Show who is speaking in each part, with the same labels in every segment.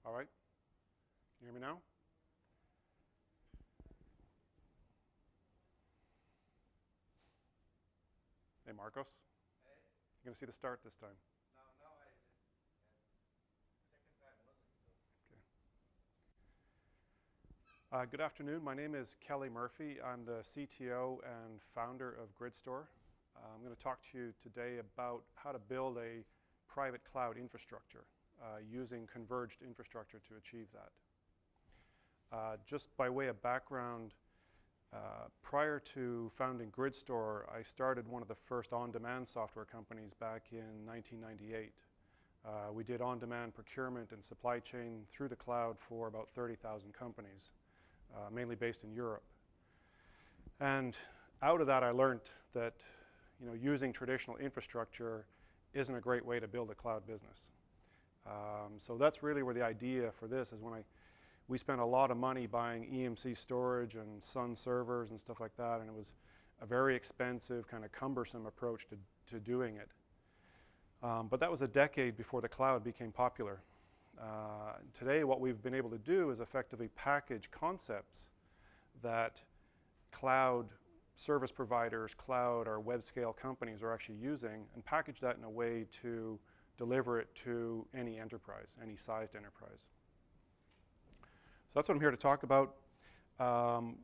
Speaker 1: All right? Can you hear me now? Hey, Marcos.
Speaker 2: Hey.
Speaker 1: You're going to see the start this time.
Speaker 2: No, I just second time only. So.
Speaker 1: Good afternoon. My name is Kelly Murphy. I'm the CTO and founder of GridStore. I'm going to talk to you today about how to build a private cloud infrastructure using converged infrastructure to achieve that. Just by way of background, prior to founding GridStore, I started one of the first on-demand software companies back in 1998. We did on-demand procurement and supply chain through the cloud for about 30,000 companies, mainly based in Europe. And out of that, I learned that using traditional infrastructure isn't a great way to build a cloud business. So that's really where the idea for this is we spent a lot of money buying EMC storage and Sun servers and stuff like that, and it was a very expensive, kind of cumbersome approach to doing it. But that was a decade before the cloud became popular. Today, what we've been able to do is effectively package concepts that cloud service providers, cloud or web scale companies are actually using, and package that in a way to deliver it to any enterprise, any sized enterprise. So that's what I'm here to talk about. I'm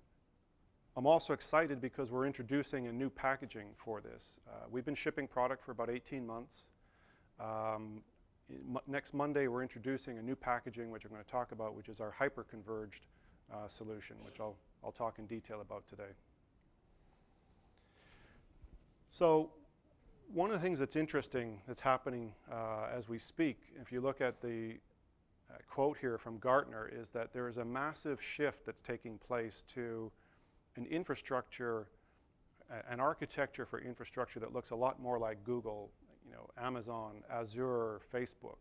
Speaker 1: also excited because we're introducing a new packaging for this. We've been shipping product for about 18 months. Next Monday, we're introducing a new packaging, which I'm going to talk about, which is our hyper-converged solution, which I'll talk in detail about today. So one of the things that's interesting that's happening as we speak, if you look at the quote here from Gartner, is that there is a massive shift that's taking place to an infrastructure, an architecture for infrastructure that looks a lot more like Google, Amazon, Azure, Facebook,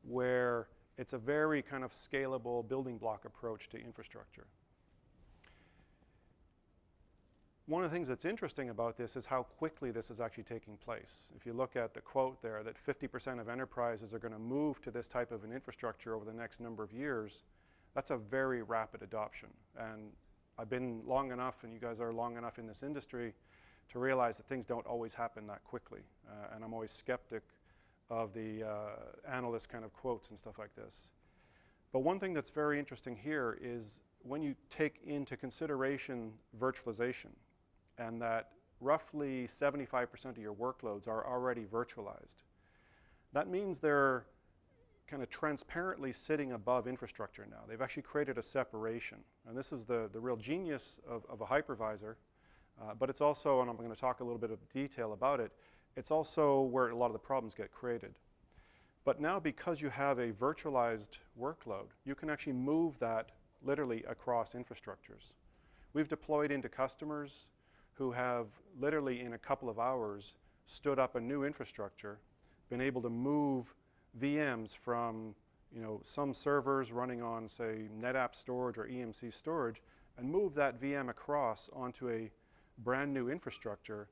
Speaker 1: where it's a very kind of scalable building block approach to infrastructure. One of the things that's interesting about this is how quickly this is actually taking place. If you look at the quote there that 50% of enterprises are going to move to this type of an infrastructure over the next number of years, that's a very rapid adoption. And I've been long enough, and you guys are long enough in this industry, to realize that things don't always happen that quickly. And I'm always skeptic of the analyst kind of quotes and stuff like this. But one thing that's very interesting here is when you take into consideration virtualization, and that roughly 75% of your workloads are already virtualized. That means they're kind of transparently sitting above infrastructure now. They've actually created a separation. And this is the real genius of a hypervisor. But it's also, and I'm going to talk a little bit of detail about it, it's also where a lot of the problems get created. But now, because you have a virtualized workload, you can actually move that literally across infrastructures. We've deployed into customers who have literally in a couple of hours stood up a new infrastructure, been able to move VMs from some servers running on, say, NetApp storage or EMC storage, and move that VM across onto a brand new infrastructure,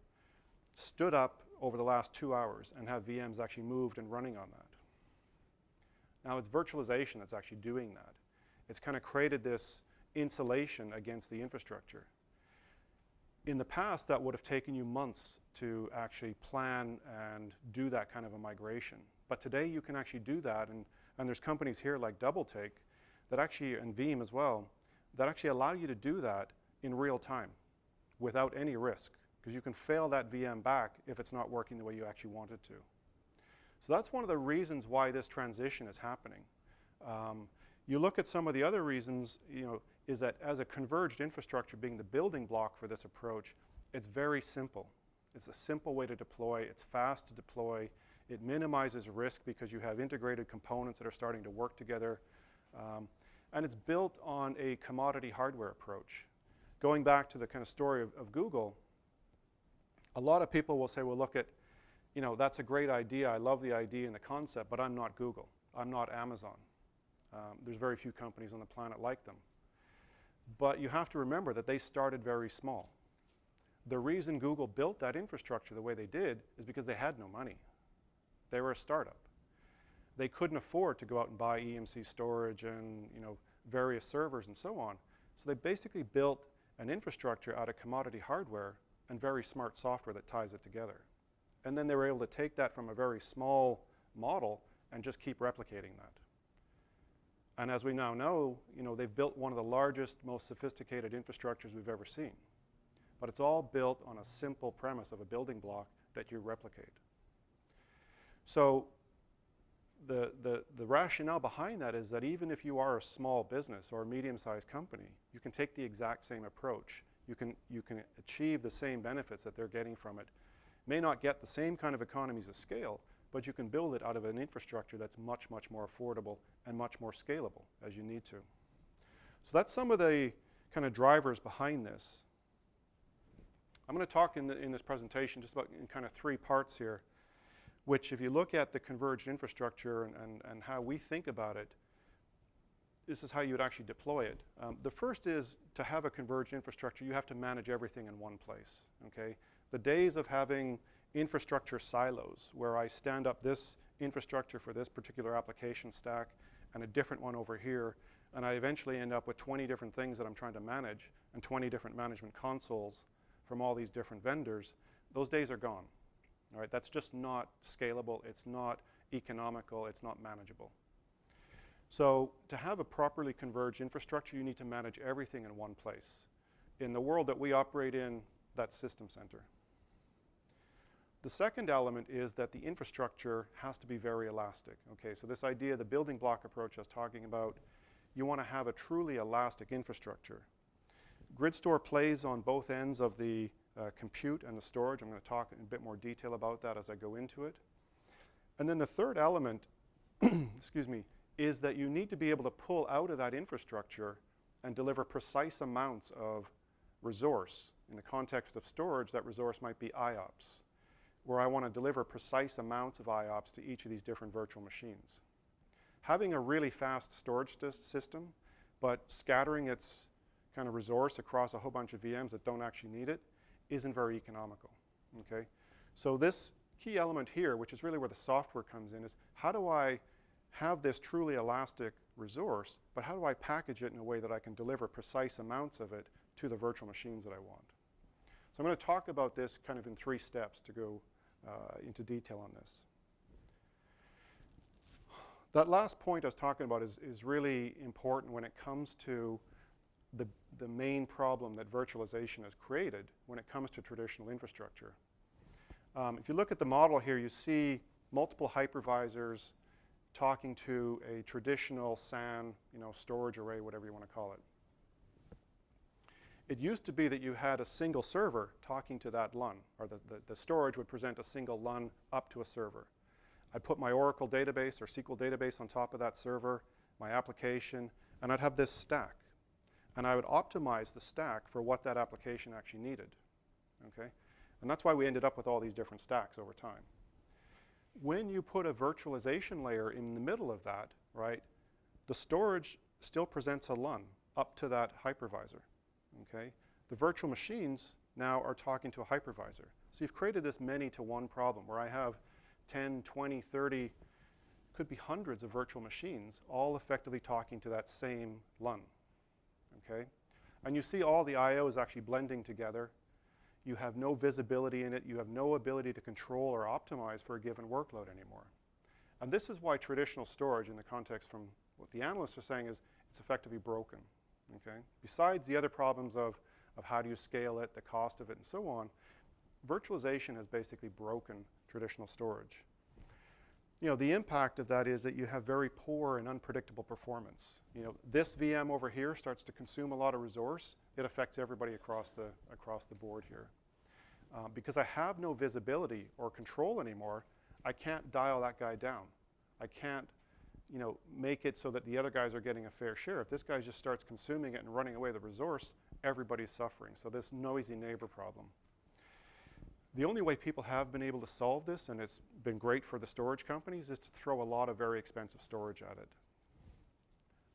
Speaker 1: stood up over the last 2 hours, and have VMs actually moved and running on that. Now, it's virtualization that's actually doing that. It's kind of created this insulation against the infrastructure. In the past, that would have taken you months to actually plan and do that kind of a migration. But today, you can actually do that, and there's companies here like DoubleTake that actually, and Veeam as well, that actually allow you to do that in real time without any risk, because you can fail that VM back if it's not working the way you actually want it to. So that's one of the reasons why this transition is happening. You look at some of the other reasons, is that as a converged infrastructure being the building block for this approach, it's very simple. It's a simple way to deploy. It's fast to deploy. It minimizes risk because you have integrated components that are starting to work together. And it's built on a commodity hardware approach. Going back to the kind of story of Google, a lot of people will say, well, look at, that's a great idea. I love the idea and the concept, but I'm not Google. I'm not Amazon. There's very few companies on the planet like them. But you have to remember that they started very small. The reason Google built that infrastructure the way they did is because they had no money. They were a startup. they couldn't afford to go out and buy EMC storage and various servers and so on. So they basically built an infrastructure out of commodity hardware and very smart software that ties it together. And then they were able to take that from a very small model and just keep replicating that. And as we now know, they've built one of the largest, most sophisticated infrastructures we've ever seen. But it's all built on a simple premise of a building block that you replicate. So the rationale behind that is that even if you are a small business or a medium-sized company, you can take the exact same approach. You can achieve the same benefits that they're getting from it. May not get the same kind of economies of scale, but you can build it out of an infrastructure that's much, much more affordable and much more scalable as you need to. So that's some of the kind of drivers behind this. I'm going to talk in this presentation just about in kind of 3 parts here, which if you look at the converged infrastructure and how we think about it, this is how you would actually deploy it. The first is to have a converged infrastructure, you have to manage everything in one place. Okay? The days of having infrastructure silos where I stand up this infrastructure for this particular application stack and a different one over here, and I eventually end up with 20 different things that I'm trying to manage and 20 different management consoles from all these different vendors, those days are gone. All right? That's just not scalable, it's not economical, it's not manageable. So to have a properly converged infrastructure, you need to manage everything in one place. In the world that we operate in, that's System Center. The second element is that the infrastructure has to be very elastic. Okay, so this idea, the building block approach I was talking about, you want to have a truly elastic infrastructure. GridStore plays on both ends of the compute and the storage. I'm going to talk in a bit more detail about that as I go into it. And then the third element, excuse me, is that you need to be able to pull out of that infrastructure and deliver precise amounts of resource. In the context of storage, that resource might be IOPS, where I want to deliver precise amounts of IOPS to each of these different virtual machines. Having a really fast storage system, but scattering its kind of resource across a whole bunch of VMs that don't actually need it, isn't very economical. Okay? So this key element here, which is really where the software comes in, is how do I have this truly elastic resource, but how do I package it in a way that I can deliver precise amounts of it to the virtual machines that I want? So I'm going to talk about this kind of in 3 steps to go into detail on this. That last point I was talking about is really important when it comes to the main problem that virtualization has created when it comes to traditional infrastructure. If you look at the model here, you see multiple hypervisors talking to a traditional SAN, storage array, whatever you want to call it. It used to be that you had a single server talking to that LUN, or the storage would present a single LUN up to a server. I'd put my Oracle database or SQL database on top of that server, my application, and I'd have this stack. And I would optimize the stack for what that application actually needed. Okay? And that's why we ended up with all these different stacks over time. When you put a virtualization layer in the middle of that, right, the storage still presents a LUN up to that hypervisor. Okay? The virtual machines now are talking to a hypervisor. So you've created this many-to-one problem where I have 10, 20, 30, could be hundreds of virtual machines all effectively talking to that same LUN. Okay? And you see all the I/Os actually blending together. You have no visibility in it. You have no ability to control or optimize for a given workload anymore. And this is why traditional storage, in the context from what the analysts are saying, is it's effectively broken. Okay? Besides the other problems of how do you scale it, the cost of it, and so on, virtualization has basically broken traditional storage. The impact of that is that you have very poor and unpredictable performance. This VM over here starts to consume a lot of resource. It affects everybody across the board here. Because I have no visibility or control anymore, I can't dial that guy down. I can't make it so that the other guys are getting a fair share. If this guy just starts consuming it and running away the resource, everybody's suffering. So this noisy neighbor problem. The only way people have been able to solve this, and it's been great for the storage companies, is to throw a lot of very expensive storage at it.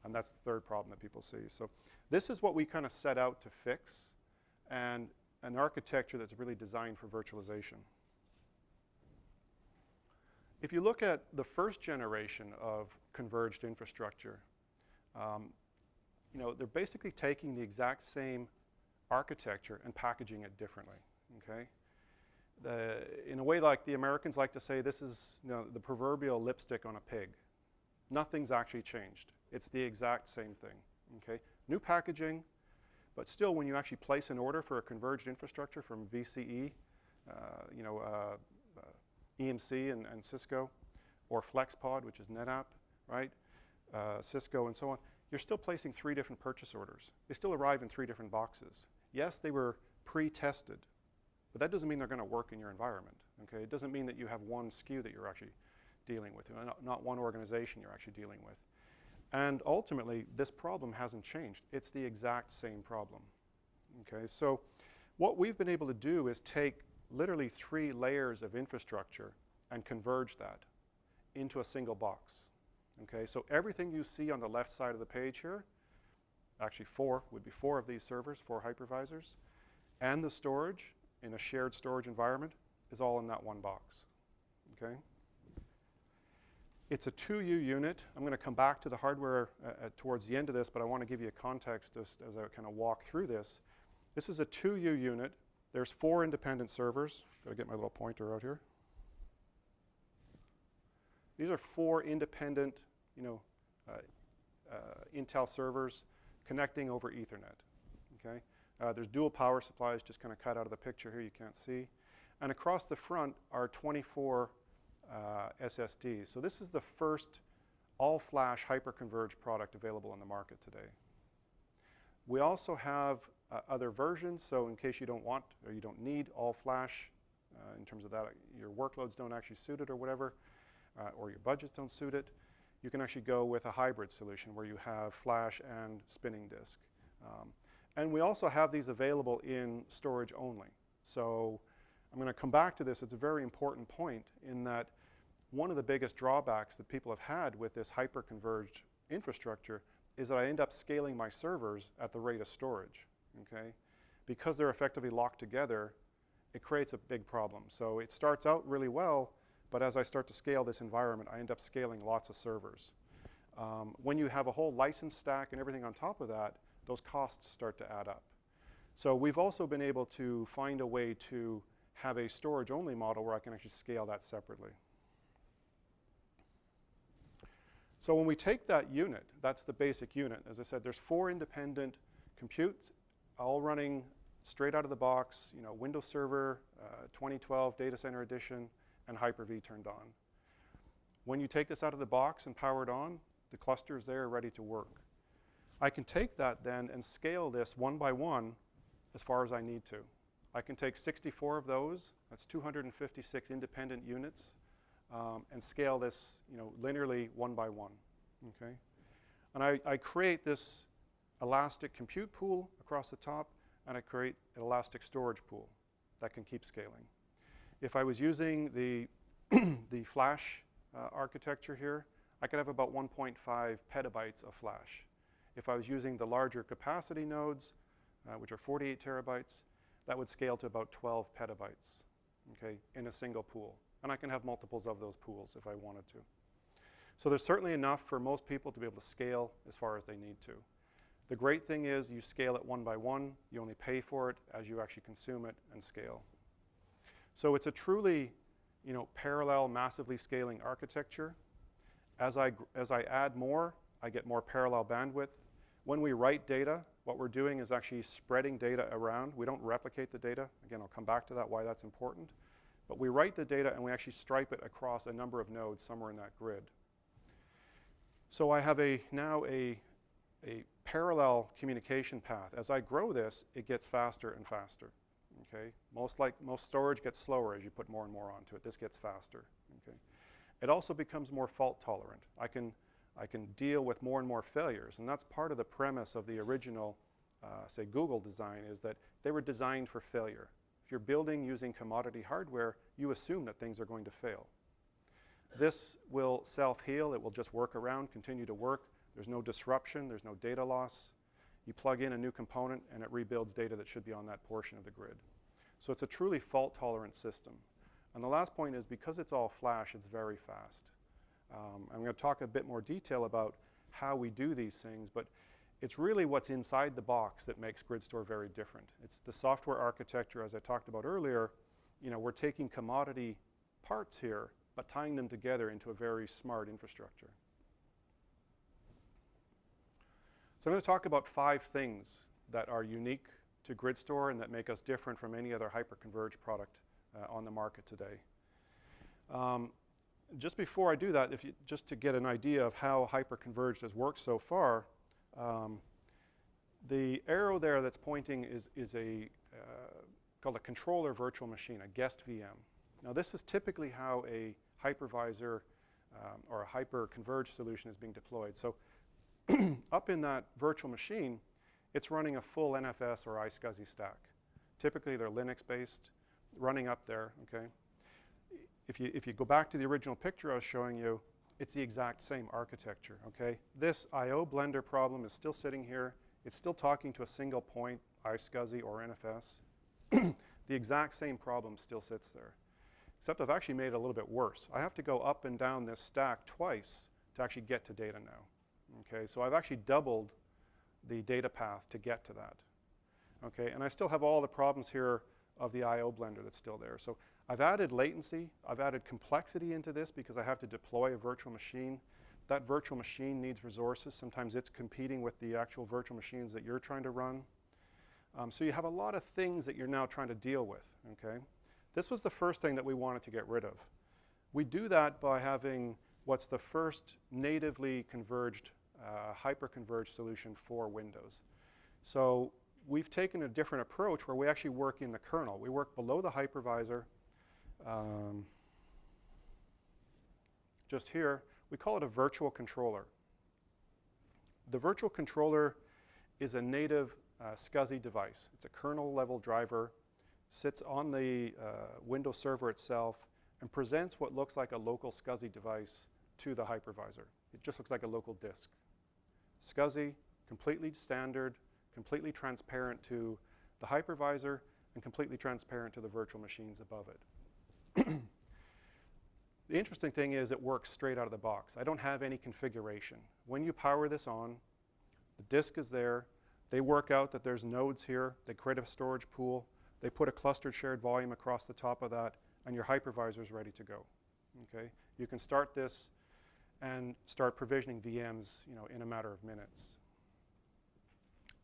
Speaker 1: And that's the third problem that people see. So this is what we kind of set out to fix, and an architecture that's really designed for virtualization. If you look at the first generation of converged infrastructure, they're basically taking the exact same architecture and packaging it differently, okay? In a way, like the Americans like to say, this is the proverbial lipstick on a pig. Nothing's actually changed. It's the exact same thing, okay? New packaging, but still when you actually place an order for a converged infrastructure from VCE, EMC and Cisco, or FlexPod, which is NetApp, right? Cisco and so on, you're still placing 3 different purchase orders. They still arrive in 3 different boxes. Yes, they were pre-tested, but that doesn't mean they're going to work in your environment, okay? It doesn't mean that you have one SKU that you're actually dealing with, not one organization you're actually dealing with. And ultimately, this problem hasn't changed. It's the exact same problem, okay? So what we've been able to do is take literally 3 layers of infrastructure and converge that into a single box, okay? So everything you see on the left side of the page here, actually 4 would be 4 of these servers, 4 hypervisors, and the storage in a shared storage environment is all in that one box, okay? It's a 2U unit. I'm going to come back to the hardware towards the end of this, but I want to give you a context as I kind of walk through this. This is a 2U unit. There's 4 independent servers. Got to get my little pointer out here. These are 4 independent, Intel servers connecting over Ethernet, okay? There's dual power supplies just kind of cut out of the picture here, you can't see. And across the front are 24 SSDs. So this is the first all-flash hyper-converged product available on the market today. We also have other versions, so in case you don't want or you don't need all-flash, in terms of that, your workloads don't actually suit it or whatever, or your budgets don't suit it, you can actually go with a hybrid solution where you have flash and spinning disk. And we also have these available in storage only. So I'm going to come back to this. It's a very important point in that one of the biggest drawbacks that people have had with this hyper-converged infrastructure is that I end up scaling my servers at the rate of storage, okay? Because they're effectively locked together, it creates a big problem. So it starts out really well, but as I start to scale this environment, I end up scaling lots of servers. When you have a whole license stack and everything on top of that, those costs start to add up. So we've also been able to find a way to have a storage-only model where I can actually scale that separately. So when we take that unit, that's the basic unit. As I said, there's 4 independent computes, all running straight out of the box, Windows Server, 2012 Data Center Edition, and Hyper-V turned on. When you take this out of the box and power it on, the cluster is there ready to work. I can take that then and scale this one by one as far as I need to. I can take 64 of those, that's 256 independent units, and scale this linearly one by one, okay? And I create this elastic compute pool across the top, and I create an elastic storage pool that can keep scaling. If I was using the flash architecture here, I could have about 1.5 petabytes of flash. If I was using the larger capacity nodes, which are 48 terabytes, that would scale to about 12 petabytes, okay, in a single pool. And I can have multiples of those pools if I wanted to. So there's certainly enough for most people to be able to scale as far as they need to. The great thing is you scale it one by one. You only pay for it as you actually consume it and scale. So it's a truly parallel, massively scaling architecture. As I add more, I get more parallel bandwidth. When we write data, what we're doing is actually spreading data around. We don't replicate the data. Again, I'll come back to that, why that's important. But we write the data and we actually stripe it across a number of nodes somewhere in that grid. So I have now a parallel communication path. As I grow this, it gets faster and faster. Okay? Most storage gets slower as you put more and more onto it. This gets faster. Okay? It also becomes more fault tolerant. I can deal with more and more failures, and that's part of the premise of the original, say, Google design, is that they were designed for failure. If you're building using commodity hardware, you assume that things are going to fail. This will self-heal. It will just work around, continue to work. There's no disruption. There's no data loss. You plug in a new component, and it rebuilds data that should be on that portion of the grid. So it's a truly fault-tolerant system. And the last point is because it's all flash, it's very fast. I'm going to talk a bit more detail about how we do these things, but it's really what's inside the box that makes GridStore very different. It's the software architecture, as I talked about earlier. You know, we're taking commodity parts here, but tying them together into a very smart infrastructure. So I'm going to talk about 5 things that are unique to GridStore and that make us different from any other hyper-converged product on the market today. Just before I do that, just to get an idea of how hyper-converged has worked so far, the arrow there that's pointing is called a controller virtual machine, a guest VM. Now this is typically how a hypervisor or a hyper-converged solution is being deployed. So up in that virtual machine, it's running a full NFS or iSCSI stack. Typically they're Linux-based, running up there, okay? If you go back to the original picture I was showing you, it's the exact same architecture, okay? This I/O blender problem is still sitting here. It's still talking to a single point, iSCSI or NFS. The exact same problem still sits there, except I've actually made it a little bit worse. I have to go up and down this stack twice to actually get to data now, okay? So I've actually doubled the data path to get to that, okay? And I still have all the problems here of the I/O blender that's still there. So I've added latency, I've added complexity into this because I have to deploy a virtual machine. That virtual machine needs resources. Sometimes it's competing with the actual virtual machines that you're trying to run. So you have a lot of things that you're now trying to deal with, okay? This was the first thing that we wanted to get rid of. We do that by having what's the first natively converged, hyper-converged solution for Windows. So we've taken a different approach where we actually work in the kernel. We work below the hypervisor. Just here, we call it a virtual controller. The virtual controller is a native SCSI device. It's a kernel-level driver, sits on the Windows server itself, and presents what looks like a local SCSI device to the hypervisor. It just looks like a local disk. SCSI, completely standard, completely transparent to the hypervisor, and completely transparent to the virtual machines above it. The interesting thing is it works straight out of the box. I don't have any configuration. When you power this on, the disk is there. They work out that there's nodes here. They create a storage pool. They put a clustered shared volume across the top of that, and your hypervisor is ready to go. Okay? You can start this and start provisioning VMs, you know, in a matter of minutes.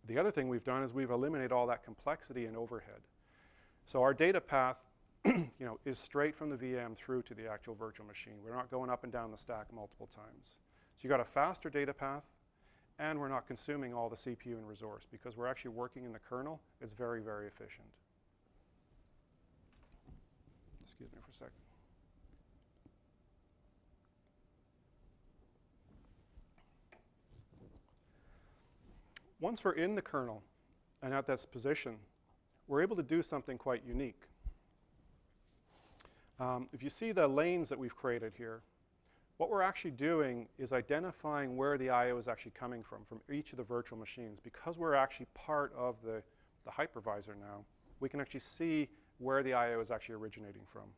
Speaker 1: The other thing we've done is we've eliminated all that complexity and overhead. So our data path you know, is straight from the VM through to the actual virtual machine. We're not going up and down the stack multiple times. So you've got a faster data path, and we're not consuming all the CPU and resource because we're actually working in the kernel. It's very, very efficient. Excuse me for a second. Once we're in the kernel and at this position, we're able to do something quite unique. If you see the lanes that we've created here, what we're actually doing is identifying where the I/O is actually coming from each of the virtual machines. Because we're actually part of the hypervisor now, we can actually see where the I/O is actually originating from.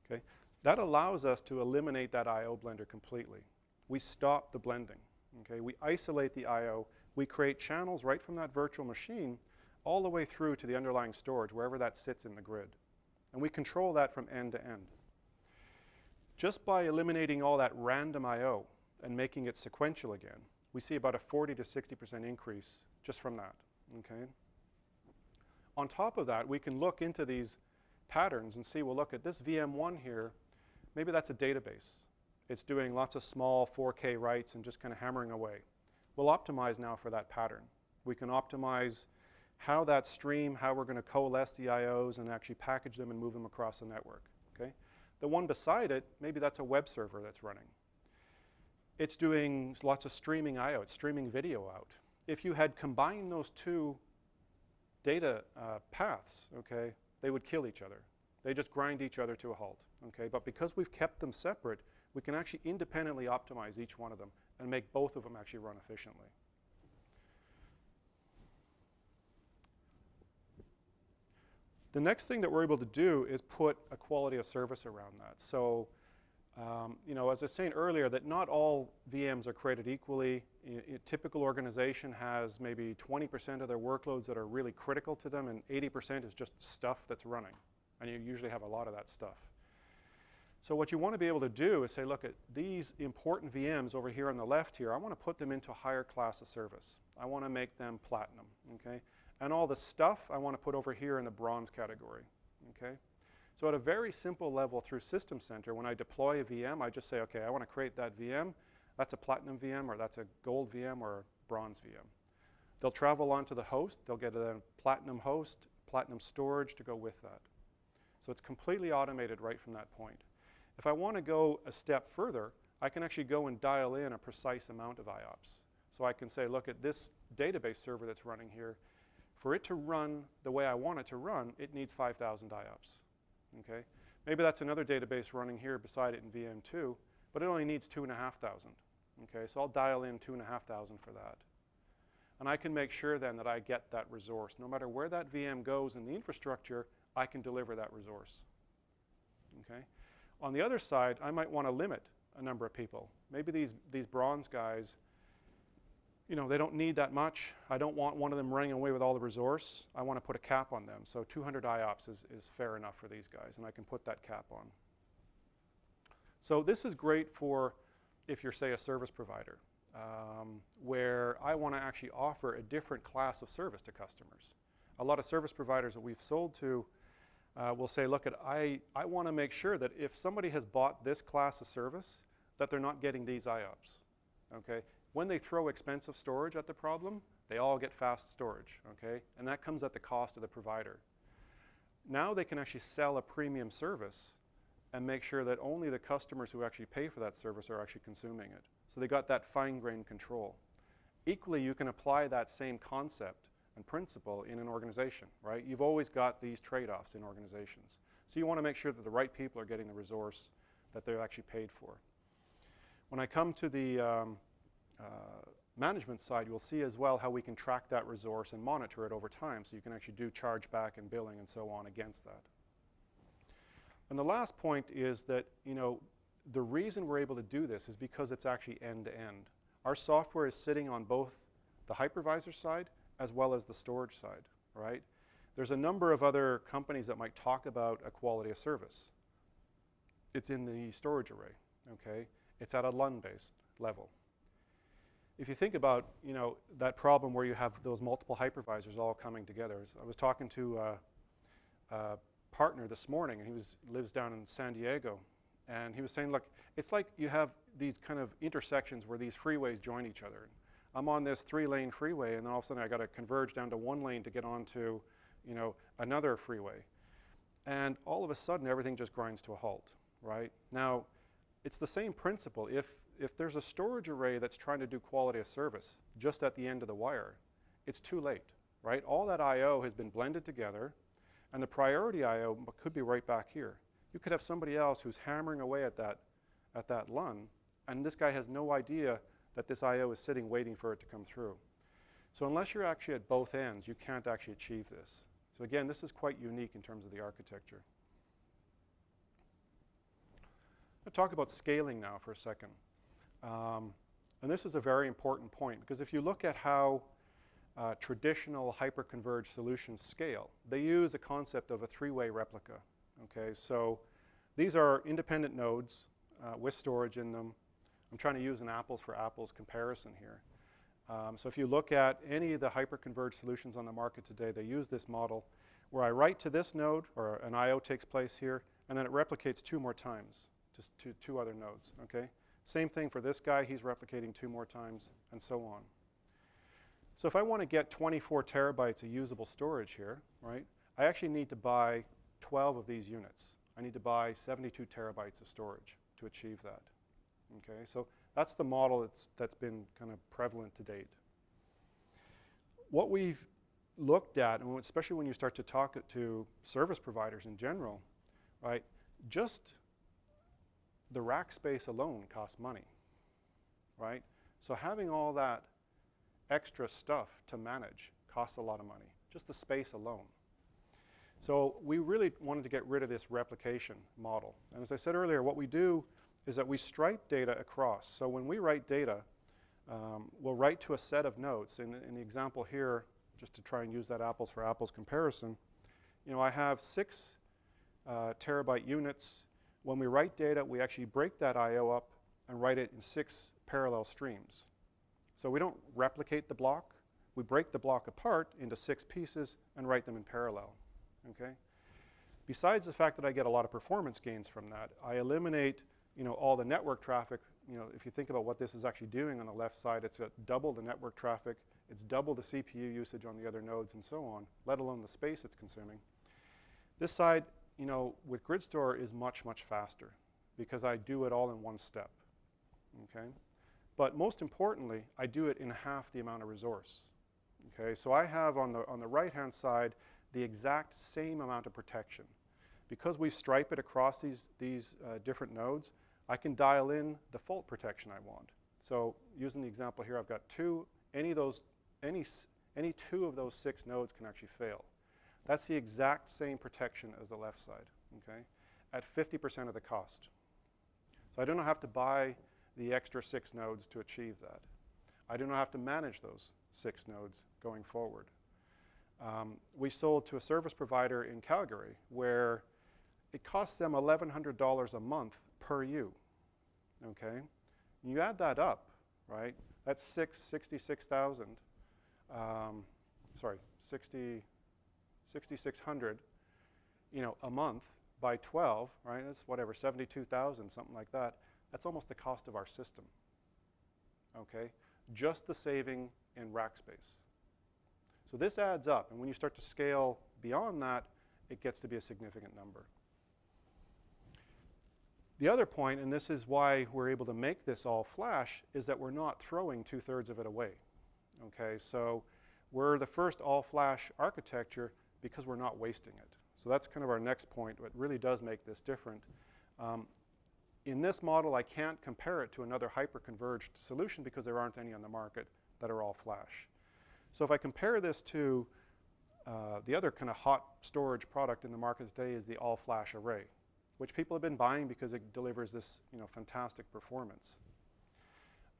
Speaker 1: Okay? That allows us to eliminate that I/O blender completely. We stop the blending. Okay? We isolate the I/O. We create channels right from that virtual machine all the way through to the underlying storage, wherever that sits in the grid. And we control that from end to end. Just by eliminating all that random I/O and making it sequential again, we see about a 40 to 60% increase just from that. Okay? On top of that, we can look into these patterns and see, well, look at this VM1 here. Maybe that's a database. It's doing lots of small 4K writes and just kind of hammering away. We'll optimize now for that pattern. We can optimize how that stream, how we're going to coalesce the I/Os and actually package them and move them across the network. Okay? The one beside it, maybe that's a web server that's running. It's doing lots of streaming I/O. It's streaming video out. If you had combined those two data paths, okay, they would kill each other. They just grind each other to a halt. Okay? But because we've kept them separate, we can actually independently optimize each one of them and make both of them actually run efficiently. The next thing that we're able to do is put a quality of service around that. So, you know, as I was saying earlier, that not all VMs are created equally. A typical organization has maybe 20% of their workloads that are really critical to them, and 80% is just stuff that's running. And you usually have a lot of that stuff. So what you want to be able to do is say, look, at these important VMs over here on the left here, I want to put them into a higher class of service. I want to make them platinum, okay? And all the stuff I want to put over here in the bronze category, okay? So at a very simple level through System Center, when I deploy a VM, I just say, okay, I want to create that VM. That's a platinum VM, or that's a gold VM, or a bronze VM. They'll travel onto the host. They'll get a platinum host, platinum storage to go with that. So it's completely automated right from that point. If I want to go a step further, I can actually go and dial in a precise amount of IOPS. So I can say, look, at this database server that's running here, for it to run the way I want it to run, it needs 5,000 IOPS. Okay? Maybe that's another database running here beside it in VM2, but it only needs 2,500. Okay? So I'll dial in 2,500 for that. And I can make sure then that I get that resource. No matter where that VM goes in the infrastructure, I can deliver that resource. Okay? On the other side, I might want to limit a number of people. Maybe these bronze guys, you know, they don't need that much. I don't want one of them running away with all the resource. I want to put a cap on them. So 200 IOPS is fair enough for these guys, and I can put that cap on. So this is great for if you're, say, a service provider, where I want to actually offer a different class of service to customers. A lot of service providers that we've sold to will say, look, I want to make sure that if somebody has bought this class of service, that they're not getting these IOPS. Okay? When they throw expensive storage at the problem, they all get fast storage. Okay? And that comes at the cost of the provider. Now they can actually sell a premium service and make sure that only the customers who actually pay for that service are actually consuming it. So they got that fine-grained control. Equally, you can apply that same concept and principle in an organization, right? You've always got these trade-offs in organizations. So you want to make sure that the right people are getting the resource that they're actually paid for. When I come to the management side, you'll see as well how we can track that resource and monitor it over time, so you can actually do chargeback and billing and so on against that. And the last point is that, you know, the reason we're able to do this is because it's actually end-to-end. Our software is sitting on both the hypervisor side as well as the storage side, right? There's a number of other companies that might talk about a quality of service. It's in the storage array, okay? It's at a LUN-based level. If you think about, you know, that problem where you have those multiple hypervisors all coming together. I was talking to a partner this morning, and he lives down in San Diego, and he was saying, look, it's like you have these kind of intersections where these freeways join each other. I'm on this 3-lane freeway, and then all of a sudden I got to converge down to 1 lane to get onto, you know, another freeway. And all of a sudden everything just grinds to a halt, right? Now, it's the same principle. If there's a storage array that's trying to do quality of service just at the end of the wire, it's too late, right? All that I/O has been blended together, and the priority I/O could be right back here. You could have somebody else who's hammering away at that LUN, and this guy has no idea that this I/O is sitting waiting for it to come through. So unless you're actually at both ends, you can't actually achieve this. So again, this is quite unique in terms of the architecture. Let's talk about scaling now for a second. And this is a very important point, because if you look at how traditional hyper-converged solutions scale, they use a concept of a 3-way replica. Okay, so these are independent nodes with storage in them. I'm trying to use an apples for apples comparison here. So if you look at any of the hyper-converged solutions on the market today, they use this model where I write to this node, or an I/O takes place here, and then it replicates 2 more times, just to 2 other nodes. Okay? Same thing for this guy, he's replicating 2 more times, and so on. So if I want to get 24 terabytes of usable storage here, right, I actually need to buy 12 of these units. I need to buy 72 terabytes of storage to achieve that. Okay, so that's the model that's been kind of prevalent to date. What we've looked at, and especially when you start to talk to service providers in general, right, just the rack space alone costs money, right? So having all that extra stuff to manage costs a lot of money, just the space alone. So we really wanted to get rid of this replication model. And as I said earlier, what we do is that we stripe data across. So when we write data, we'll write to a set of nodes. In the example here, just to try and use that apples for apples comparison, I have 6 terabyte units. When we write data, we actually break that I/O up and write it in 6 parallel streams. So we don't replicate the block. We break the block apart into 6 pieces and write them in parallel. Okay? Besides the fact that I get a lot of performance gains from that, I eliminate all the network traffic. If you think about what this is actually doing on the left side, it's got double the network traffic, it's double the CPU usage on the other nodes and so on, let alone the space it's consuming. This side, with GridStore is much, much faster because I do it all in one step. Okay? But most importantly, I do it in half the amount of resource. Okay? So I have on the right-hand side the exact same amount of protection. Because we stripe it across these different nodes, I can dial in the fault protection I want. So using the example here, I've got any 2 of those 6 nodes can actually fail. That's the exact same protection as the left side, okay, at 50% of the cost. So I do not have to buy the extra 6 nodes to achieve that. I do not have to manage those 6 nodes going forward. We sold to a service provider in Calgary where it costs them $1,100 a month per U, okay? You add that up, right? That's 66,000, sorry, 6,600, a month by 12, right? That's whatever, 72,000, something like that. That's almost the cost of our system, okay? Just the saving in rack space. So this adds up, and when you start to scale beyond that, it gets to be a significant number. The other point, and this is why we're able to make this all flash, is that we're not throwing 2/3 of it away. Okay, so we're the first all-flash architecture because we're not wasting it. So that's kind of our next point, what really does make this different. In this model, I can't compare it to another hyper-converged solution because there aren't any on the market that are all-flash. So if I compare this to the other kind of hot storage product in the market today is the all-flash array, which people have been buying because it delivers this fantastic performance.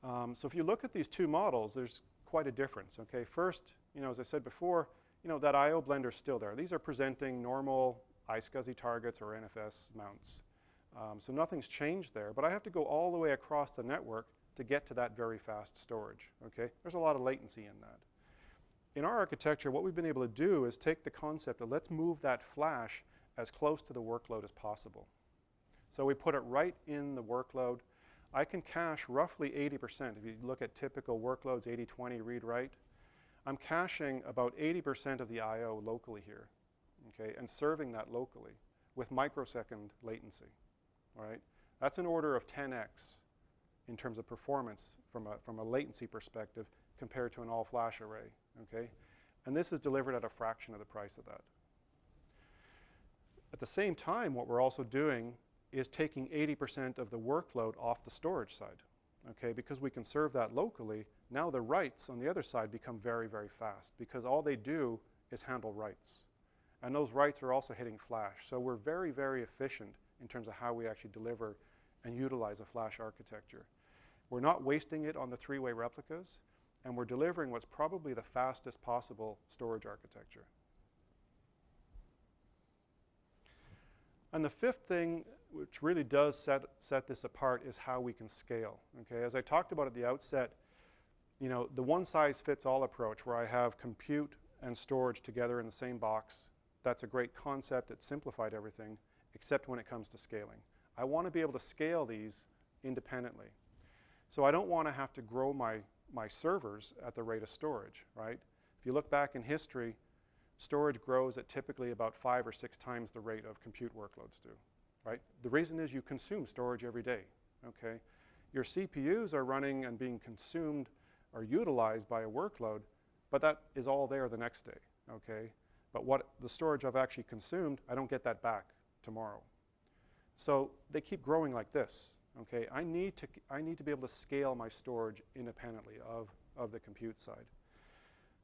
Speaker 1: So if you look at these 2 models, there's quite a difference. Okay, first, as I said before, that I/O blender is still there. These are presenting normal iSCSI targets or NFS mounts. So nothing's changed there, but I have to go all the way across the network to get to that very fast storage. Okay, there's a lot of latency in that. In our architecture, what we've been able to do is take the concept of let's move that flash as close to the workload as possible. So we put it right in the workload. I can cache roughly 80%. If you look at typical workloads, 80/20 read-write, I'm caching about 80% of the I/O locally here, okay, and serving that locally with microsecond latency, all right? That's an order of 10x in terms of performance from a latency perspective compared to an all-flash array, okay? And this is delivered at a fraction of the price of that. At the same time, what we're also doing is taking 80% of the workload off the storage side, okay? Because we can serve that locally, now the writes on the other side become very, very fast because all they do is handle writes. And those writes are also hitting flash. So we're very, very efficient in terms of how we actually deliver and utilize a flash architecture. We're not wasting it on the 3-way replicas, and we're delivering what's probably the fastest possible storage architecture. And the 5th thing, which really does set this apart, is how we can scale. Okay, as I talked about at the outset, the one-size-fits-all approach where I have compute and storage together in the same box, that's a great concept. It simplified everything, except when it comes to scaling. I want to be able to scale these independently. So I don't want to have to grow my servers at the rate of storage, right? If you look back in history, storage grows at typically about 5 or 6 times the rate of compute workloads do, right? The reason is you consume storage every day, okay? Your CPUs are running and being consumed or utilized by a workload, but that is all there the next day, okay? But what the storage I've actually consumed, I don't get that back tomorrow. So they keep growing like this, okay? I need to be able to scale my storage independently of the compute side.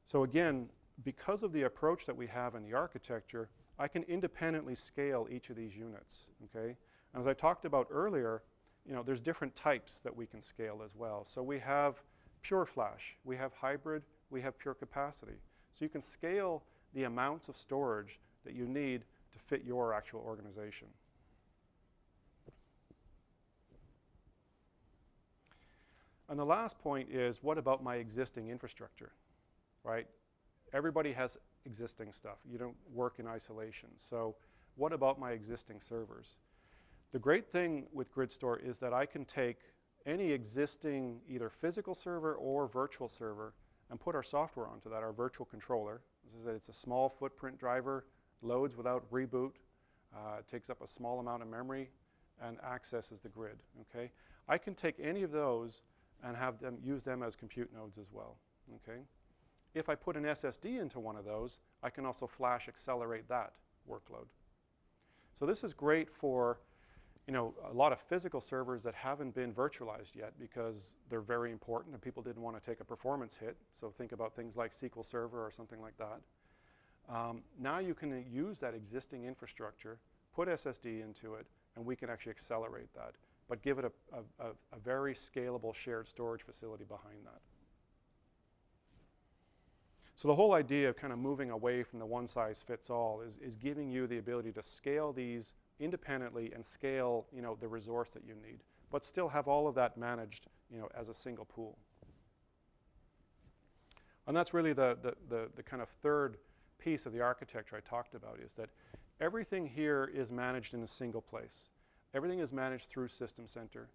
Speaker 1: So again, because of the approach that we have in the architecture, I can independently scale each of these units, okay? And as I talked about earlier, there's different types that we can scale as well. So we have pure flash, we have hybrid, we have pure capacity. So you can scale the amounts of storage that you need to fit your actual organization. And the last point is, what about my existing infrastructure, right? Everybody has existing stuff. You don't work in isolation. So what about my existing servers? The great thing with GridStore is that I can take any existing either physical server or virtual server and put our software onto that, our virtual controller. As I said, it's a small footprint driver, loads without reboot, takes up a small amount of memory, and accesses the grid, okay? I can take any of those and have them use them as compute nodes as well, okay? If I put an SSD into one of those, I can also flash accelerate that workload. So this is great for a lot of physical servers that haven't been virtualized yet because they're very important and people didn't want to take a performance hit. So think about things like SQL Server or something like that. Now you can use that existing infrastructure, put SSD into it, and we can actually accelerate that, but give it a very scalable shared storage facility behind that. So the whole idea of kind of moving away from the one-size-fits-all is giving you the ability to scale these independently and scale the resource that you need, but still have all of that managed as a single pool. And that's really the kind of third piece of the architecture I talked about, is that everything here is managed in a single place. Everything is managed through System Center.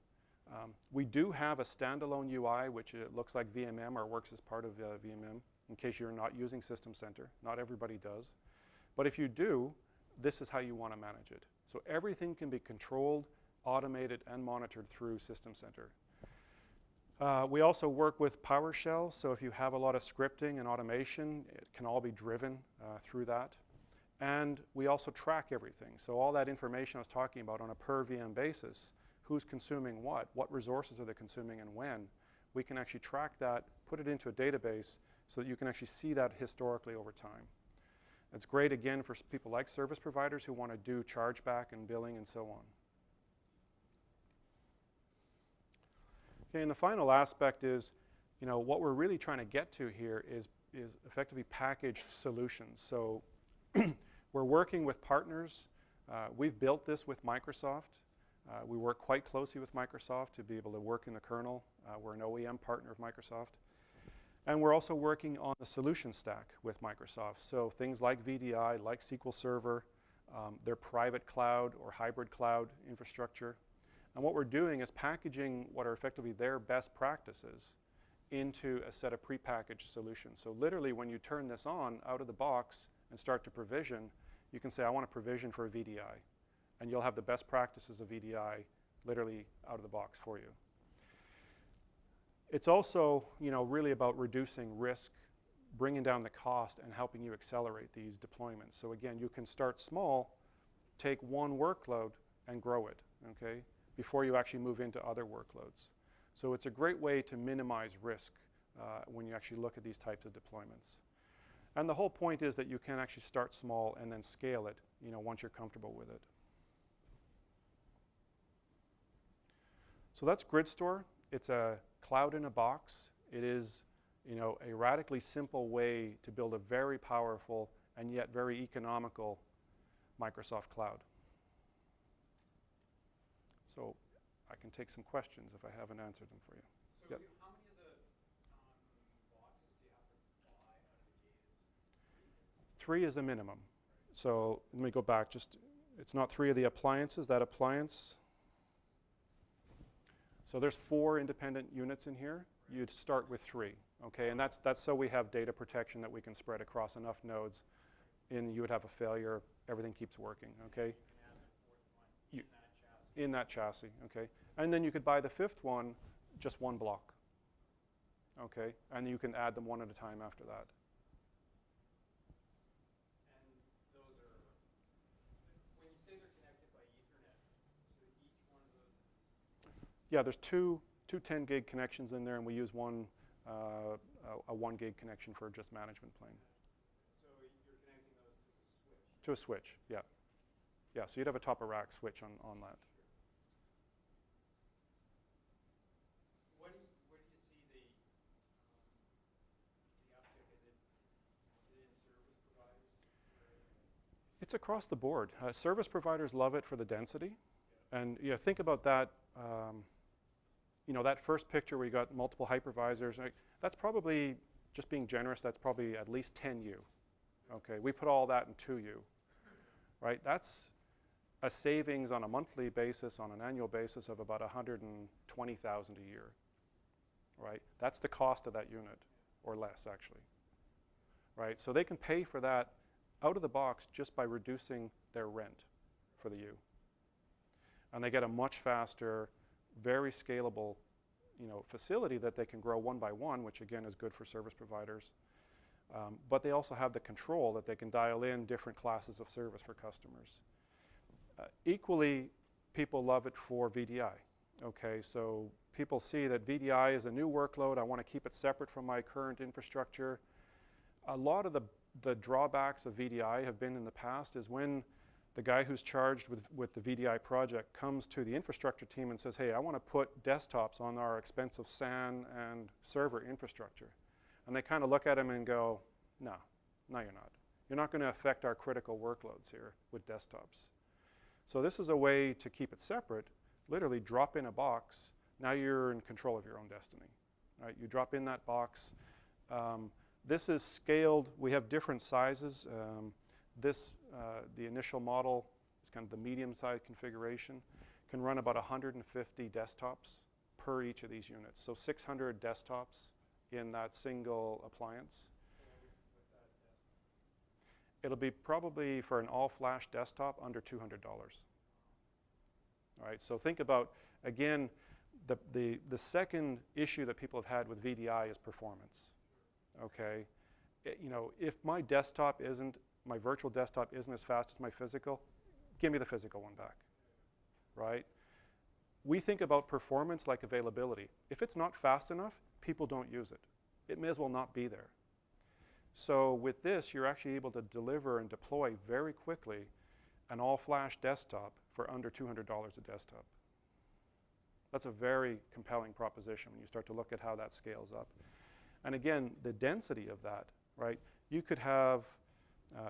Speaker 1: We do have a standalone UI, which it looks like VMM or works as part of VMM, in case you're not using System Center. Not everybody does. But if you do, this is how you want to manage it. So everything can be controlled, automated, and monitored through System Center. We also work with PowerShell, so if you have a lot of scripting and automation, it can all be driven through that. And we also track everything. So all that information I was talking about on a per VM basis, who's consuming what resources are they consuming and when, we can actually track that, put it into a database so that you can actually see that historically over time. It's great, again, for people like service providers who want to do chargeback and billing and so on. Okay, and the final aspect is, what we're really trying to get to here is effectively packaged solutions. So we're working with partners. We've built this with Microsoft. We work quite closely with Microsoft to be able to work in the kernel. We're an OEM partner of Microsoft. And we're also working on the solution stack with Microsoft. So things like VDI, like SQL Server, their private cloud or hybrid cloud infrastructure. And what we're doing is packaging what are effectively their best practices into a set of prepackaged solutions. So literally, when you turn this on out of the box and start to provision, you can say, I want to provision for a VDI. And you'll have the best practices of VDI literally out of the box for you. It's also, really about reducing risk, bringing down the cost, and helping you accelerate these deployments. So again, you can start small, take one workload, and grow it, okay, before you actually move into other workloads. So it's a great way to minimize risk when you actually look at these types of deployments. And the whole point is that you can actually start small and then scale it, once you're comfortable with it. So that's GridStore. It's a cloud in a box. It is, a radically simple way to build a very powerful and yet very economical Microsoft cloud. So I can take some questions if I haven't answered them for you.
Speaker 2: So
Speaker 1: Yep.
Speaker 2: how many of the boxes do you have to buy out of the gate?
Speaker 1: 3 is the minimum. So let me go back. It's not 3 of the appliances. That appliance. So there's 4 independent units in here. You'd start with 3, okay? And that's so we have data protection that we can spread across enough nodes. You would have a failure, everything keeps working, okay? In that chassis, okay? And then you could buy the 5th one, just 1 block, okay? And you can add them one at a time after that.
Speaker 2: And those are, when you say they're connected by Ethernet, so each one of those is?
Speaker 1: Yeah, there's two 10 gig connections in there, and we use a 1 gig connection for just management plane.
Speaker 2: So you're connecting those to the switch?
Speaker 1: To a switch, yeah. Yeah, so you'd have a top-of-rack switch on that.
Speaker 2: Where do you see the uptick? Is it in service providers?
Speaker 1: It's across the board. Service providers love it for the density. And think about that, that first picture where you got multiple hypervisors, that's probably, just being generous, that's probably at least 10U. Okay, we put all that in 2U, right? That's a savings on a monthly basis, on an annual basis of about $120,000 a year, right? That's the cost of that unit, or less actually, right? So they can pay for that out of the box just by reducing their rent for the U. And they get a much faster, very scalable, facility that they can grow one by one, which again is good for service providers. But they also have the control that they can dial in different classes of service for customers. Equally, people love it for VDI. Okay, so people see that VDI is a new workload. I want to keep it separate from my current infrastructure. A lot of the drawbacks of VDI have been in the past is when the guy who's charged with the VDI project comes to the infrastructure team and says, hey, I want to put desktops on our expensive SAN and server infrastructure. And they kind of look at him and go, no, you're not. You're not going to affect our critical workloads here with desktops. So this is a way to keep it separate. Literally drop in a box. Now you're in control of your own destiny. Right? You drop in that box. This is scaled. We have different sizes. The initial model is kind of the medium-sized configuration. Can run about 150 desktops per each of these units. So 600 desktops in that single appliance. It'll be probably, for an all-flash desktop, under $200. All right, so think about, again, the second issue that people have had with VDI is performance. Okay, if my virtual desktop isn't as fast as my physical, give me the physical one back, right? We think about performance like availability. If it's not fast enough, people don't use it. It may as well not be there. So with this, you're actually able to deliver and deploy very quickly an all-flash desktop for under $200 a desktop. That's a very compelling proposition when you start to look at how that scales up. And again, the density of that, right? You could have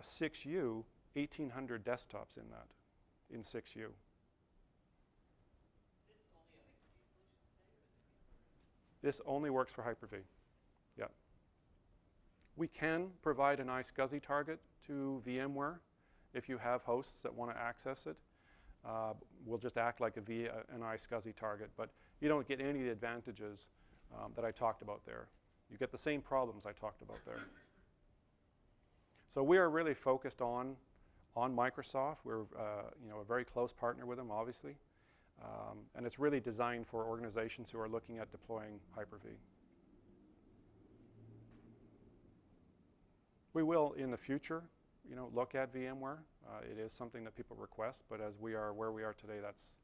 Speaker 1: 6U, 1,800 desktops in that, in 6U. This only works for Hyper-V. Yeah. We can provide an iSCSI target to VMware if you have hosts that want to access it. We'll just act like an iSCSI target, but you don't get any of the advantages that I talked about there. You get the same problems I talked about there. So we are really focused on Microsoft. We're a very close partner with them, obviously. And it's really designed for organizations who are looking at deploying Hyper-V. We will, in the future, look at VMware. It is something that people request, but as we are where we are today, that's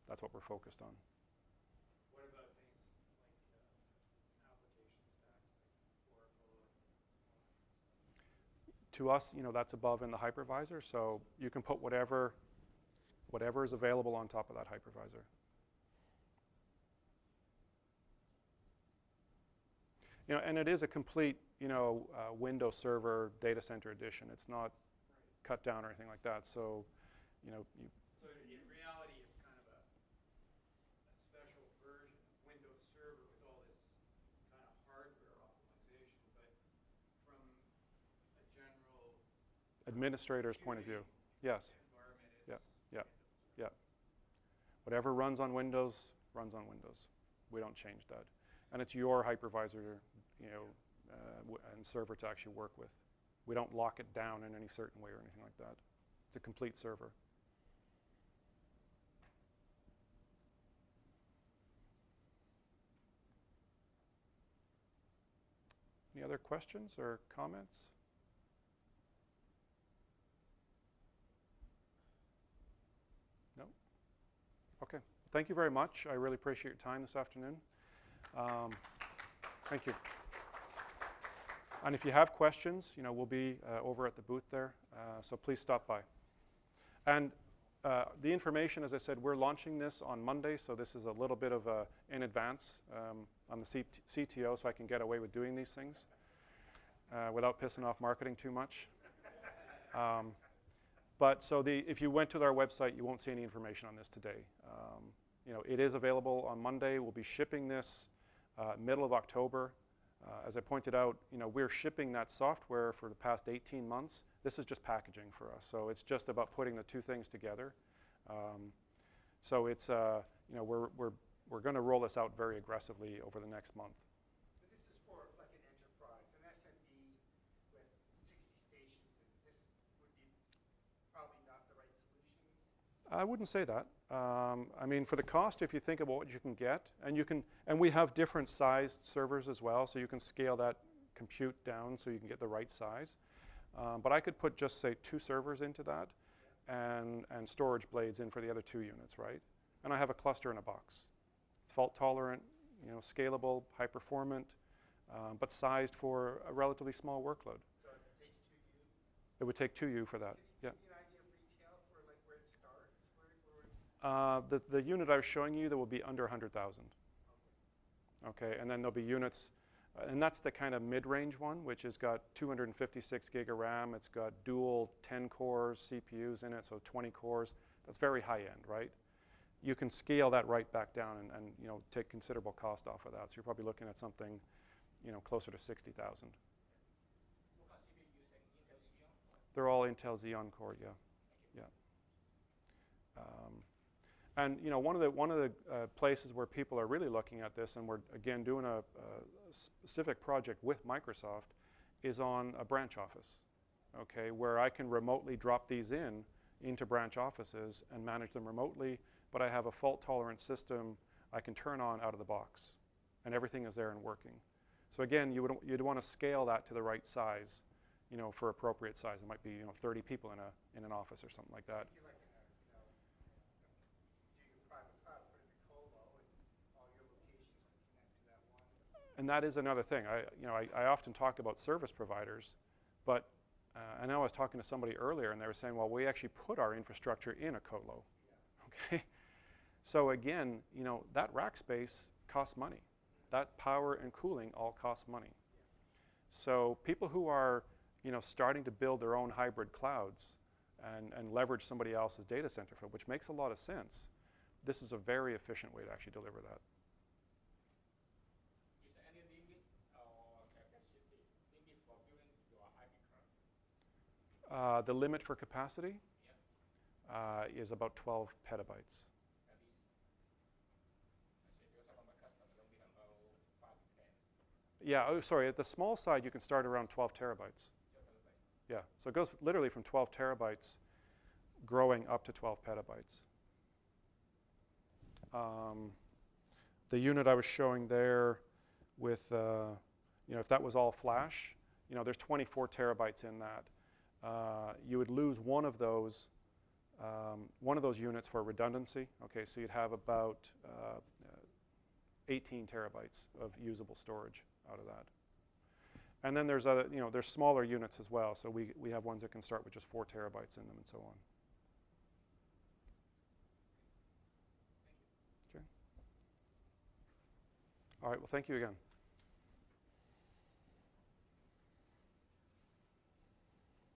Speaker 1: what we're focused on.
Speaker 2: What about things like application stacks, like Oracle?
Speaker 1: To us, that's above in the hypervisor, so you can put whatever is available on top of that hypervisor. And it is a complete, Windows Server Data Center edition. It's not cut down or anything like that. So,
Speaker 2: So in reality, it's kind of a special version of Windows Server with all this kind of hardware optimization, but from a general
Speaker 1: administrator's point of view, yes.
Speaker 2: Environment,
Speaker 1: Yeah. Whatever runs on Windows, runs on Windows. We don't change that. And it's your hypervisor, and server to actually work with. We don't lock it down in any certain way or anything like that. It's a complete server. Any other questions or comments? No? Okay. Thank you very much. I really appreciate your time this afternoon. Thank you. And if you have questions, we'll be over at the booth there, so please stop by. And the information, as I said, we're launching this on Monday, so this is a little bit of in advance. I'm the CTO, so I can get away with doing these things without pissing off marketing too much. But so if you went to our website, you won't see any information on this today. It is available on Monday. We'll be shipping this middle of October. As I pointed out, we're shipping that software for the past 18 months. This is just packaging for us. So it's just about putting the two things together. So it's, we're going to roll this out very aggressively over the next month.
Speaker 3: So this is for like an enterprise, an SMB with 60 stations. This would be probably not the right solution.
Speaker 1: I wouldn't say that. I mean, for the cost, if you think about what you can get, and we have different sized servers as well, so you can scale that compute down so you can get the right size. But I could put just say 2 servers into that, and storage blades in for the other 2 units, right? And I have a cluster in a box. It's fault tolerant, scalable, high performant, but sized for a relatively small workload.
Speaker 3: So it takes 2U?
Speaker 1: It would take 2U for that. Yeah. The unit I was showing you, that will be under 100,000. Okay, and then there'll be units, and that's the kind of mid-range one, which has got 256 gig of RAM. It's got dual 10 cores CPUs in it, so 20 cores. That's very high end, right? You can scale that right back down and take considerable cost off of that. So you're probably looking at something, closer to 60,000.
Speaker 3: What kind of CPU you using? Intel Xeon?
Speaker 1: They're all Intel Xeon core, yeah. And one of the places where people are really looking at this, and we're again doing a specific project with Microsoft, is on a branch office, okay, where I can remotely drop these into branch offices and manage them remotely, but I have a fault-tolerant system I can turn on out of the box, and everything is there and working. So again, you'd want to scale that to the right size, for appropriate size. It might be 30 people in an office or something like that. And that is another thing. I often talk about service providers, but I know I was talking to somebody earlier, and they were saying, well, we actually put our infrastructure in a colo. Okay, so again, that rack space costs money. That power and cooling all cost money. So people who are, starting to build their own hybrid clouds and leverage somebody else's data center, which makes a lot of sense, this is a very efficient way to actually deliver that. The limit for capacity is about 12 petabytes. Yeah, oh, sorry, at the small side, you can start around 12 terabytes. Yeah, so it goes literally from 12 terabytes growing up to 12 petabytes. The unit I was showing there with, if that was all flash, there's 24 terabytes in that. You would lose one of those units for redundancy. Okay, so you'd have about 18 terabytes of usable storage out of that. And then there's other, there's smaller units as well. So we have ones that can start with just 4 terabytes in them and so on. Okay. All right. Well, thank you again.